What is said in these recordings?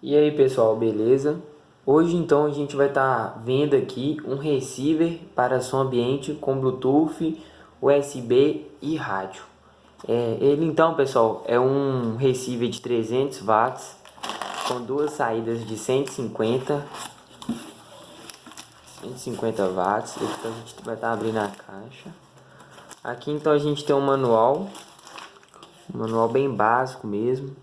E aí pessoal, beleza? Hoje então a gente vai estar vendo aqui um receiver para som ambiente com Bluetooth, USB e rádio. Ele então pessoal é um receiver de 300 watts com duas saídas de 150 watts. Então a gente vai estar abrindo a caixa. Aqui então a gente tem um manual bem básico mesmo,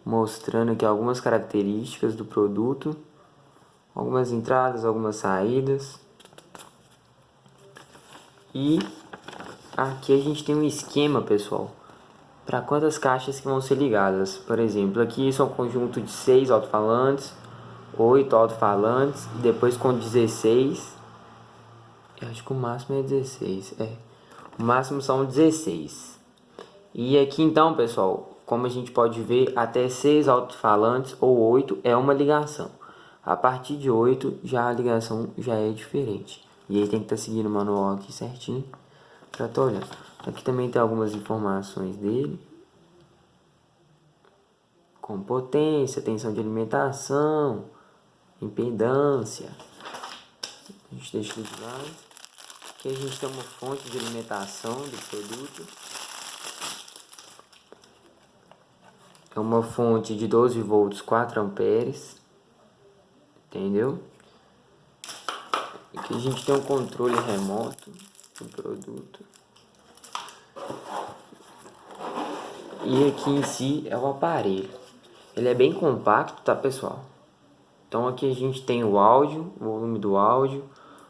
mostrando aqui algumas características do produto. Algumas entradas, algumas saídas. E aqui a gente tem um esquema, pessoal, para quantas caixas que vão ser ligadas. Por exemplo, aqui são um conjunto de 6 alto-falantes, 8 alto-falantes, e depois com 16. Eu acho que o máximo é 16. O máximo são 16. E aqui então, pessoal, como a gente pode ver, até 6 alto-falantes ou 8 é uma ligação. A partir de 8 já a ligação já é diferente. E aí tem que estar seguindo o manual aqui certinho para estar olhando. Aqui também tem algumas informações dele, como potência, tensão de alimentação, impedância. A gente deixa de lado. Aqui a gente tem uma fonte de alimentação do produto. É uma fonte de 12 volts, 4 amperes. Entendeu? Aqui a gente tem um controle remoto do produto. E aqui em si é o aparelho. Ele é bem compacto, tá pessoal? Então aqui a gente tem o áudio, o volume do áudio,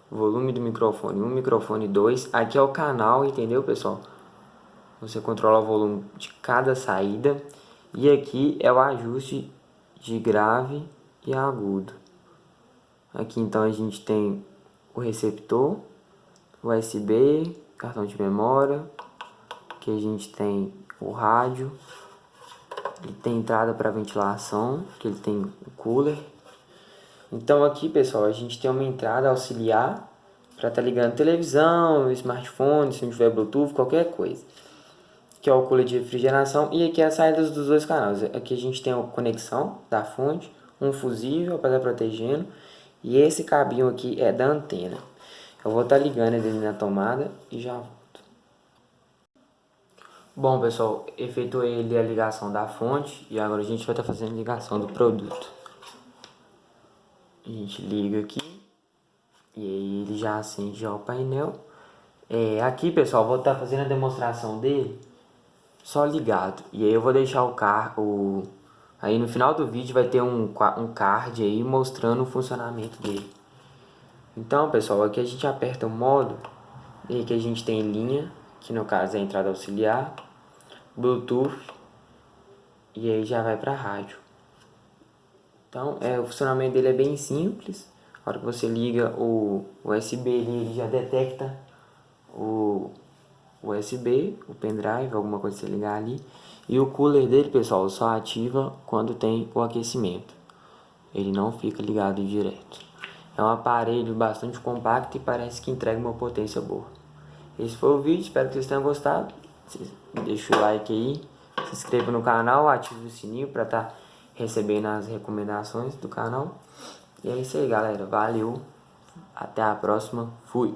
o volume do microfone 1, microfone 2. Aqui é o canal, entendeu pessoal? Você controla o volume de cada saída. E aqui é o ajuste de grave e agudo. Aqui então a gente tem o receptor, USB, cartão de memória. Aqui a gente tem o rádio. Ele tem entrada para ventilação, que ele tem o cooler. Então aqui pessoal, a gente tem uma entrada auxiliar para estar ligando televisão, smartphone, se não tiver Bluetooth, qualquer coisa. Que é o cooler de refrigeração, e aqui é as saídas dos dois canais. Aqui a gente tem a conexão da fonte, um fusível para estar protegendo, e esse cabinho aqui é da antena. Eu vou estar ligando ele na tomada e já volto. Bom pessoal, efetuei a ligação da fonte e agora a gente vai estar fazendo a ligação do produto. A gente liga aqui e aí ele já acende já o painel. Aqui pessoal, vou estar fazendo a demonstração dele só ligado. E aí eu vou deixar o carro. Aí no final do vídeo vai ter um card aí mostrando o funcionamento dele. Então pessoal, aqui a gente aperta o modo. E aqui a gente tem linha, que no caso é a entrada auxiliar, Bluetooth, e aí já vai para rádio. Então o funcionamento dele é bem simples. A hora que você liga o USB, ele já detecta o USB, o pendrive, alguma coisa que você ligar ali. E o cooler dele, pessoal, só ativa quando tem o aquecimento. Ele não fica ligado direto. É um aparelho bastante compacto e parece que entrega uma potência boa. Esse foi o vídeo, espero que vocês tenham gostado. Deixa o like aí, se inscreva no canal, ative o sininho para estar recebendo as recomendações do canal. E é isso aí, galera. Valeu. Até a próxima. Fui.